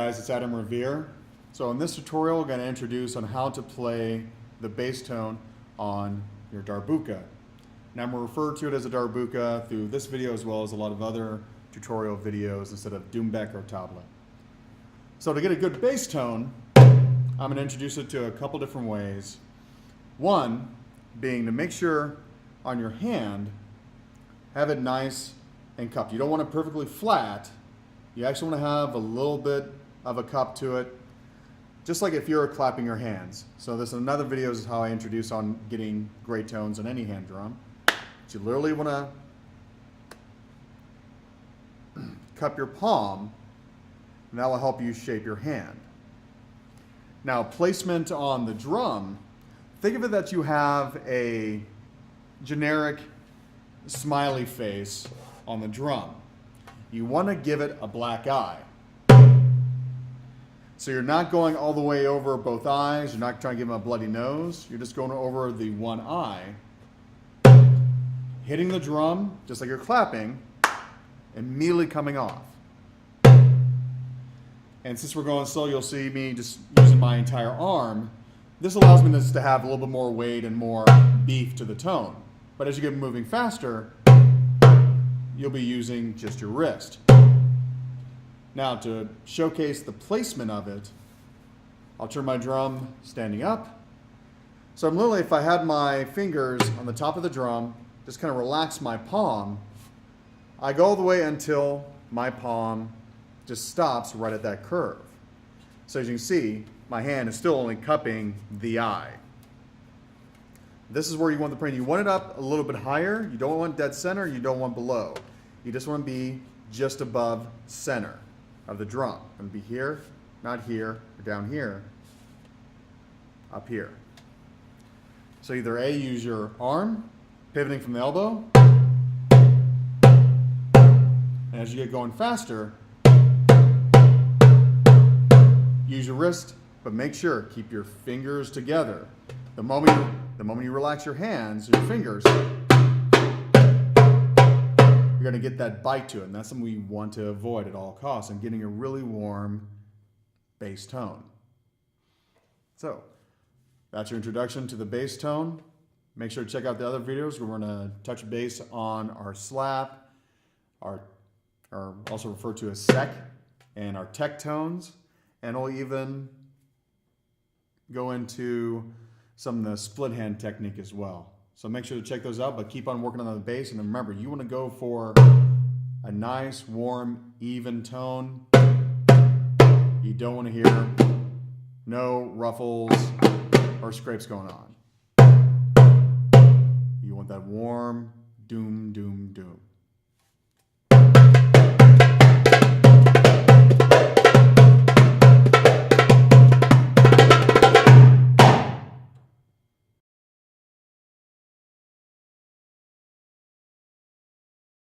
guys, it's Adam Revere. So in this tutorial, we're going to introduce on how to play the bass tone on your Darbuka. Now I'm going to refer to it as a Darbuka through this video as well as a lot of other tutorial videos instead of Doumbek or tabla. So to get a good bass tone, I'm going to introduce it to a couple different ways. One being to make sure on your hand, have it nice and cupped. You don't want it perfectly flat. You actually want to have a little bit of a cup to it, just like if you're clapping your hands. So this is another video is how I introduce on getting great tones on any hand drum. But you literally want to cup your palm, and that will help you shape your hand. Now, placement on the drum, think of it that you have a generic smiley face on the drum. You want to give it a black eye. So you're not going all the way over both eyes, you're not trying to give them a bloody nose, you're just going over the one eye, hitting the drum, just like you're clapping, immediately coming off. And since we're going slow, you'll see me just using my entire arm. This allows me just to have a little bit more weight and more beef to the tone. But as you get moving faster, you'll be using just your wrist. Now to showcase the placement of it, I'll turn my drum standing up. So I'm literally, if I had my fingers on the top of the drum, just kind of relax my palm, I go all the way until my palm just stops right at that curve. So as you can see, my hand is still only cupping the eye. This is where you want the print. You want it up a little bit higher. You don't want dead center. You don't want below. You just want to be just above center of the drum. And be here, not here, or down here, up here. So either A, use your arm, pivoting from the elbow, and as you get going faster, use your wrist, but make sure, keep your fingers together. The moment you relax your hands, your fingers, you're going to get that bite to it, and that's something we want to avoid at all costs, and getting a really warm bass tone. So, that's your introduction to the bass tone. Make sure to check out the other videos where we're going to touch base on our slap, our also referred to as sec, and our tech tones, and we'll even go into some of the split hand technique as well. So make sure to check those out, but keep on working on the bass. And remember, you want to go for a nice, warm, even tone. You don't want to hear no ruffles or scrapes going on. You want that warm doom, doom, doom.